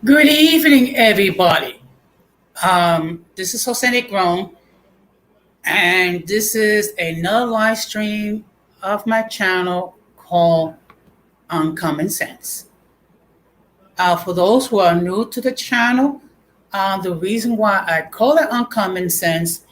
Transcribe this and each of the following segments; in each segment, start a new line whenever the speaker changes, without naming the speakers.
Good evening, everybody. This is Jose Negron, and this is another live stream of my channel called Uncommon Sense. For those who are new to the channel, the reason why I call it Uncommon Sense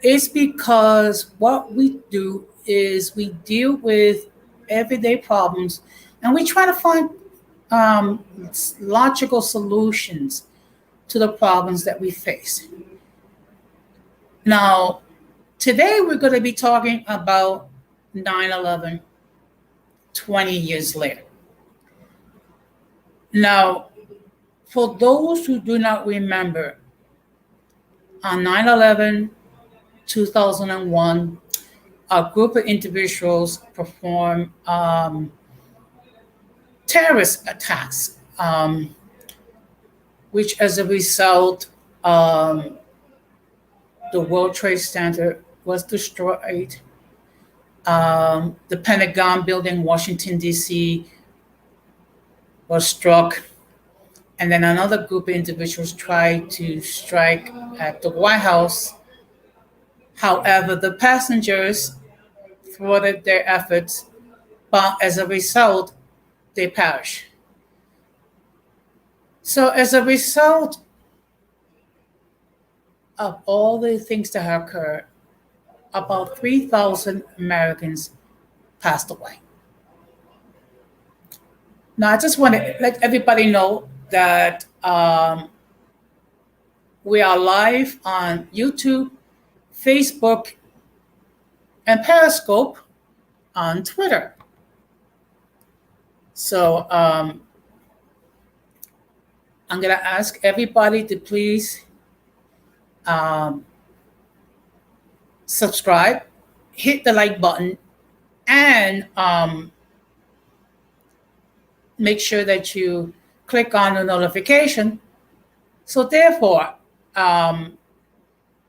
is because what we do is we deal with everyday problems and we try to find um, logical solutions to the problems that we face. Now, today we're going to be talking about 9/11 20 years later. Now, for those who do not remember, on 9/11 2001, a group of individuals performed terrorist attacks, which as a result, the World Trade Center was destroyed. The Pentagon building in Washington, D.C. was struck. And then another group of individuals tried to strike at the White House. However, the passengers thwarted their efforts, but as a result, they perished. So, as a result of all the things that have occurred, about 3,000 Americans passed away. Now, I just want to let everybody know that we are live on YouTube, Facebook, and Periscope on Twitter. So I'm going to ask everybody to please subscribe, hit the like button, and make sure that you click on the notification. So therefore,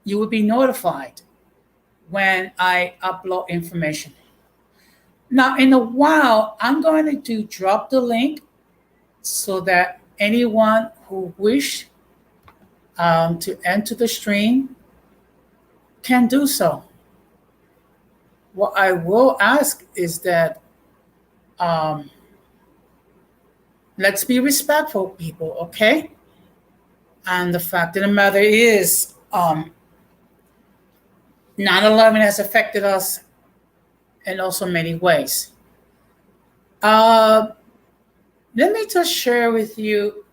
you will be notified when I upload information. Now, in a while, I'm going to drop the link so that anyone who wish to enter the stream can do so. What I will ask is that let's be respectful, people, okay? And the fact of the matter is 9/11 has affected us in also many ways. Let me just share with you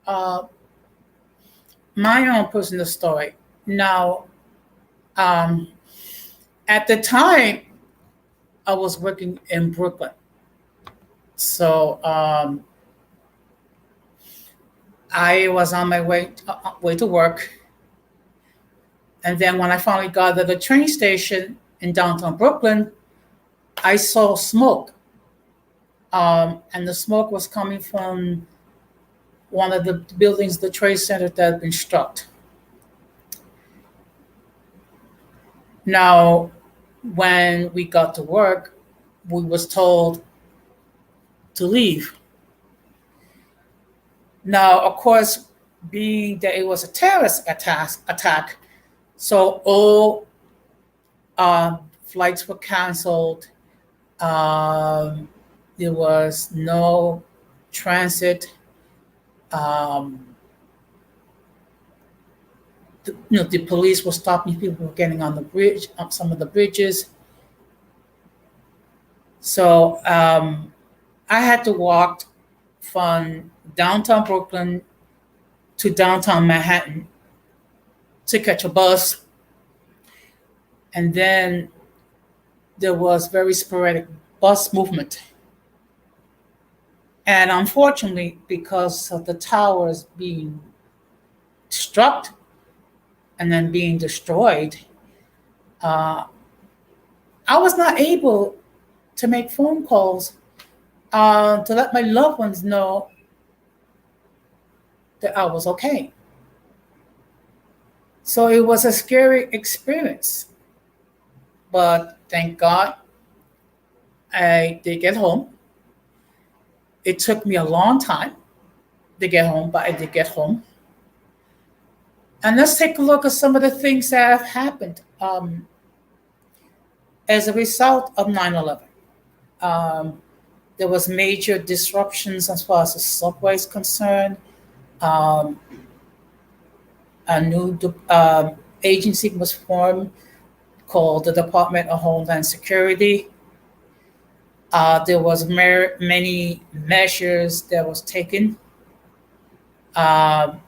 my own personal story. Now, at the time, I was working in Brooklyn. So I was on my way to work. And then when I finally got to the train station in downtown Brooklyn, I saw smoke. And the smoke was coming from one of the buildings, the Trade Center that had been struck. Now, when we got to work, we was told to leave. Now, of course, being that it was a terrorist attack, so all flights were canceled. There was no transit. The police were stopping people from getting on the bridge, on some of the bridges. So I had to walk from downtown Brooklyn to downtown Manhattan to catch a bus. And then there was very sporadic bus movement. And unfortunately, because of the towers being struck and then being destroyed, I was not able to make phone calls to let my loved ones know that I was okay. So it was a scary experience. But thank God I did get home. It took me a long time They get home, but I did get home. And let's take a look at some of the things that have happened as a result of 9/11. Um, there was major disruptions as far as the subway is concerned. Um, a new agency was formed called the Department of Homeland Security. There was many measures that was taken. Um,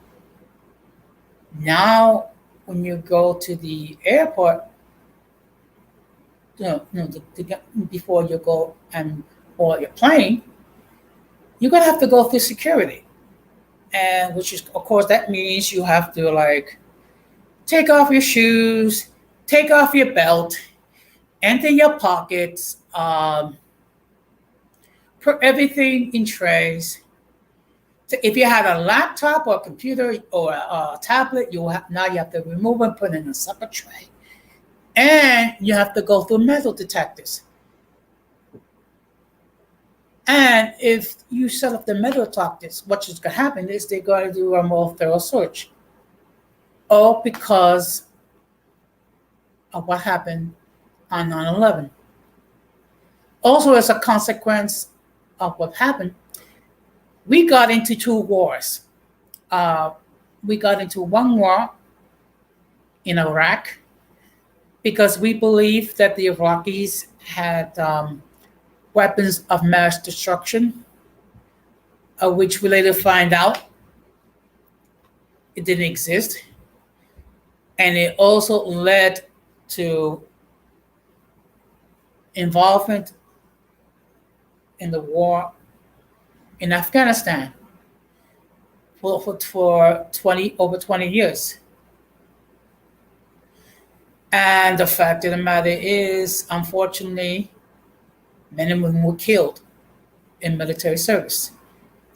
Now, when you go to the airport, before you go and board your plane, you're gonna have to go through security, and which is, of course, that means you have to like take off your shoes, take off your belt, empty your pockets, put everything in trays. So if you had a laptop or a computer or a tablet, now you have to remove and put in a separate tray, and you have to go through metal detectors. And if you set up the metal detectors, what's going to happen is they're going to do a more thorough search, all because of what happened on 9/11. Also, as a consequence of what happened, we got into two wars. Uh, we got into one war in Iraq because we believed that the Iraqis had weapons of mass destruction, which we later find out it didn't exist. And it also led to involvement in the war in Afghanistan for 20 years. And the fact of the matter is, unfortunately, many of them were killed in military service.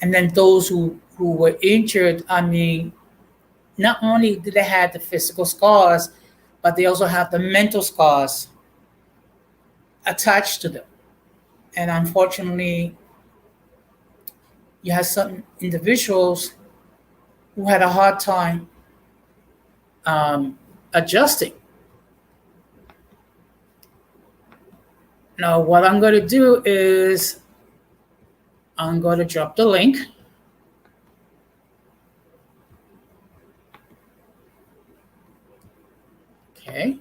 And then those who were injured, I mean, not only did they have the physical scars, but they also have the mental scars attached to them. And unfortunately, you have some individuals who had a hard time adjusting. Now, what I'm going to do is I'm going to drop the link. Okay.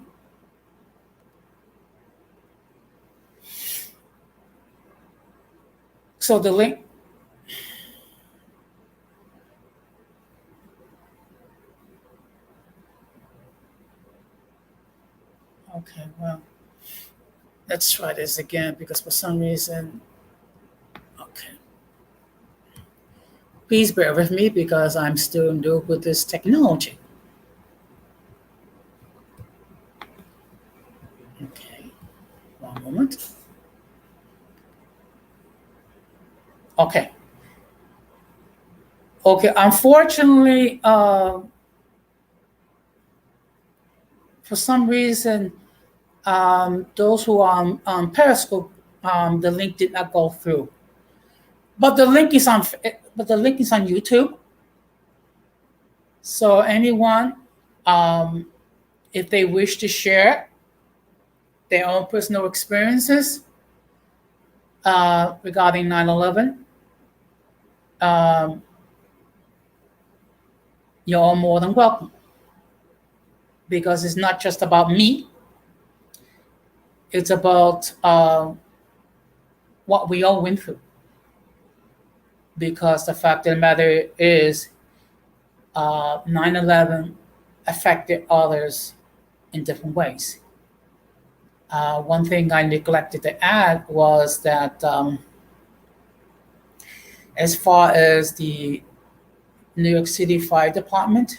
So the link. Okay, well, let's try this again because for some reason, okay. Please bear with me because I'm still new with this technology. Okay, one moment. Okay. Okay, unfortunately, for some reason, those who are on Periscope, the link did not go through. But the link is on. But the link is on YouTube. So anyone, if they wish to share their own personal experiences regarding 9/11, you're all more than welcome. Because it's not just about me. It's about what we all went through. Because the fact of the matter is, 9/11 affected others in different ways. One thing I neglected to add was that as far as the New York City Fire Department,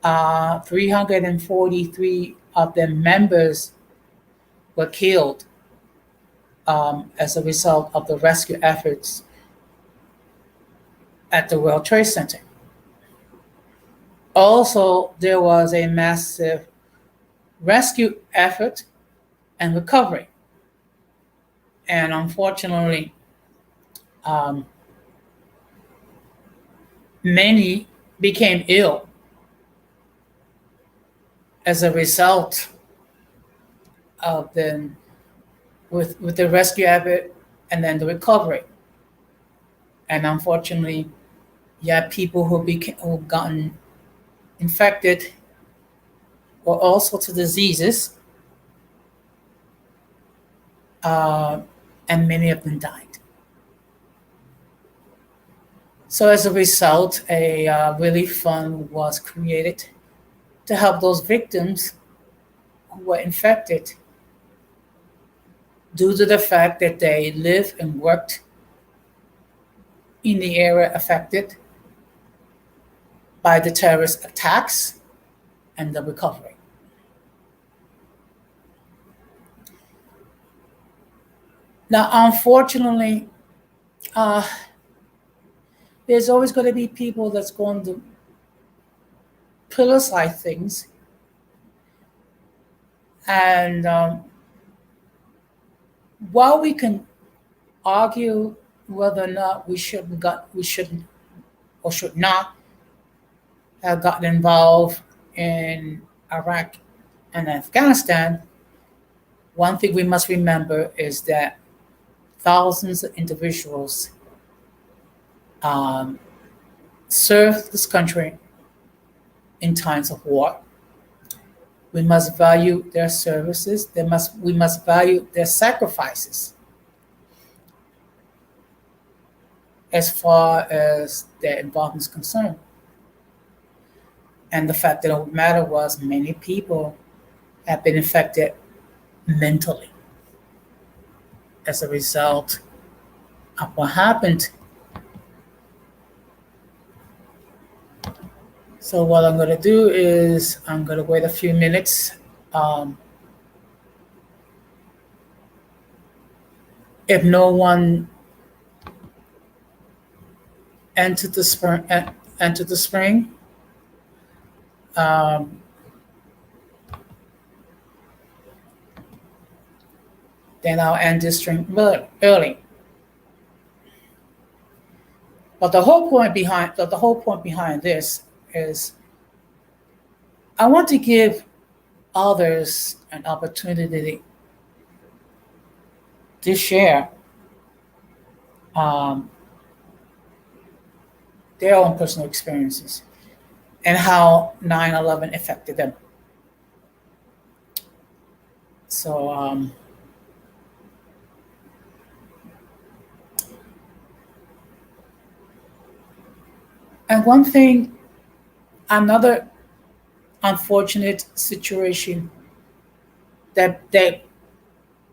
343 of their members were killed as a result of the rescue efforts at the World Trade Center. Also, there was a massive rescue effort and recovery. And unfortunately, Many became ill as a result of with the rescue effort and then the recovery. And unfortunately, you have people who gotten infected or all sorts of diseases, uh, and many of them died. So as a result, a relief fund was created to help those victims who were infected due to the fact that they lived and worked in the area affected by the terrorist attacks and the recovery. Now, unfortunately, uh, there's always going to be people that's going to politicize things, and while we can argue whether or not we shouldn't or should not have gotten involved in Iraq and Afghanistan, one thing we must remember is that thousands of individuals um, served this country in times of war. We must value their services. We must value their sacrifices as far as their involvement is concerned. And the fact of the matter was, many people have been affected mentally as a result of what happened. So what I'm going to do is I'm going to wait a few minutes. Um, if no one entered the spring, um, then I'll end this stream early. But the whole point behind this is I want to give others an opportunity to share um, their own personal experiences and how 9/11 affected them. So and one thing, another unfortunate situation that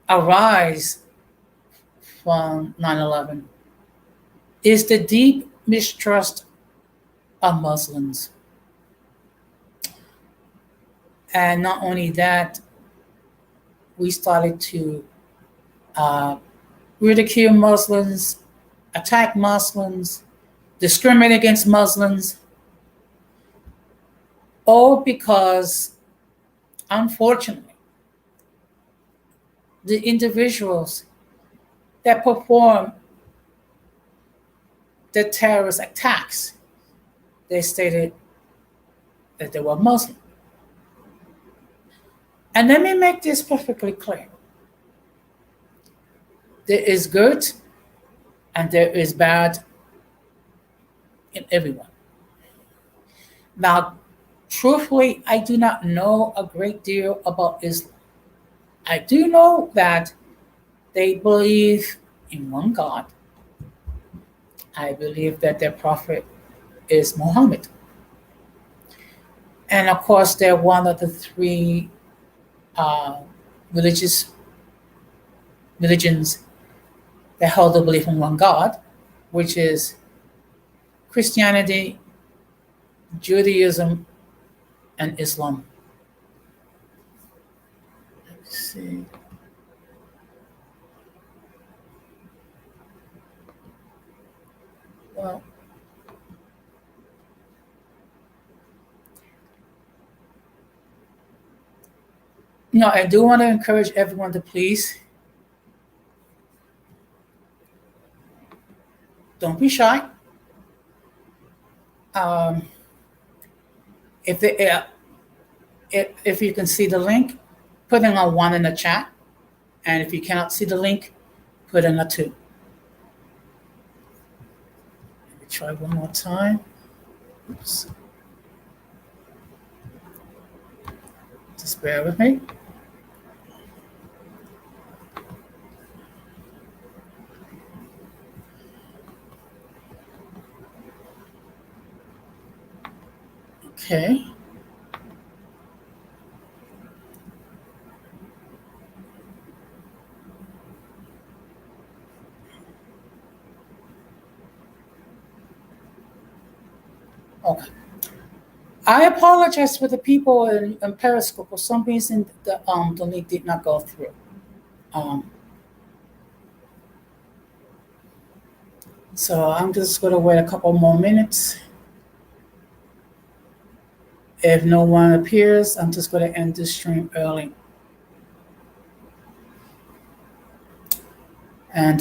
arise from 9/11 is the deep mistrust of Muslims. And not only that, we started to uh, ridicule Muslims, attack Muslims, discriminate against Muslims, all because, unfortunately, the individuals that perform the terrorist attacks, they stated that they were Muslim. And let me make this perfectly clear. There is good and there is bad in everyone. Now, truthfully, I do not know a great deal about Islam. I do know that they believe in one God. I believe that their prophet is Muhammad. And of course, they're one of the three uh, religious religions that hold the belief in one God, which is Christianity, Judaism, and Islam. Let's see. Well, I do want to encourage everyone to please don't be shy. Um, if, the, if you can see the link, put in a 1 in the chat. And if you cannot see the link, put in a 2. Let me try one more time. Oops. Just bear with me. Okay. Okay. I apologize for the people in Periscope. For some reason, the link did not go through. So I'm just going to wait a couple more minutes. If no one appears, I'm just going to end this stream early. And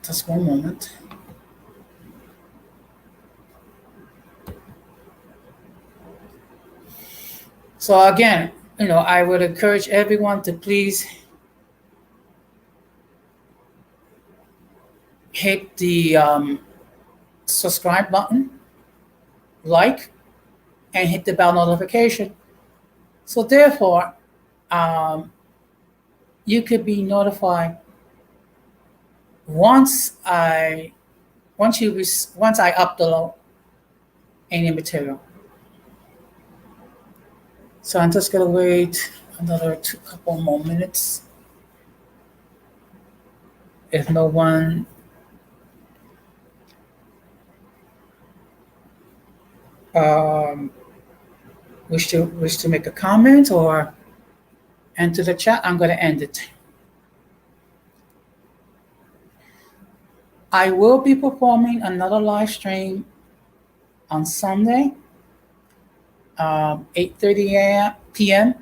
just one moment. So again, I would encourage everyone to please hit the subscribe button, like, and hit the bell notification. So therefore, you could be notified once I upload any material. So I'm just gonna wait another couple more minutes. If no one wish to make a comment or enter the chat, I'm gonna end it. I will be performing another live stream on Sunday, 8:30 p.m.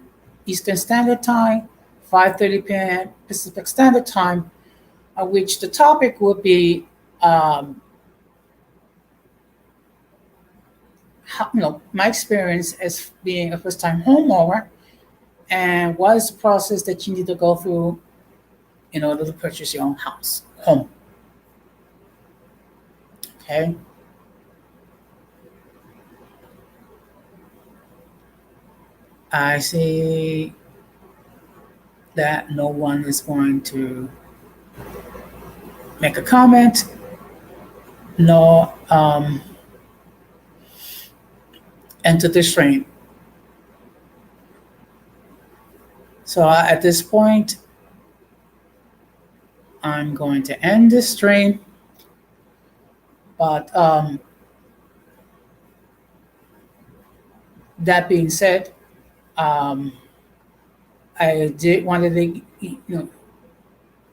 Eastern Standard Time, 5:30 p.m. Pacific Standard Time, which the topic will be my experience as being a first-time homeowner, and what is the process that you need to go through in order to purchase your own home. Okay. I see that no one is going to make a comment, nor enter the stream. So at this point, I'm going to end this stream. But that being said, I did wanted to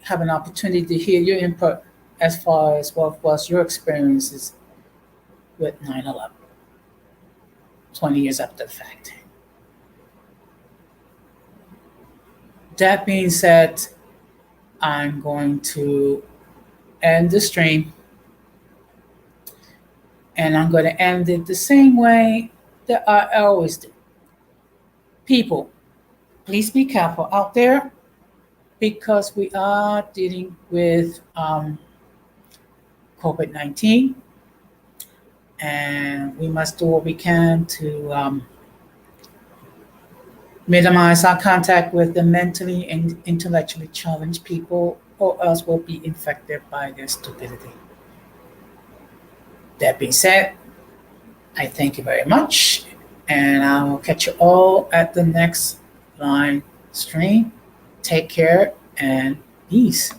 have an opportunity to hear your input as far as what was your experiences with 9/11, 20 years after the fact. That being said, I'm going to end the stream, and I'm going to end it the same way that I always do. People, please be careful out there, because we are dealing with COVID-19, and we must do what we can to minimize our contact with the mentally and intellectually challenged people, or else we'll be infected by their stupidity. That being said, I thank you very much, and I will catch you all at the next live stream. Take care and peace.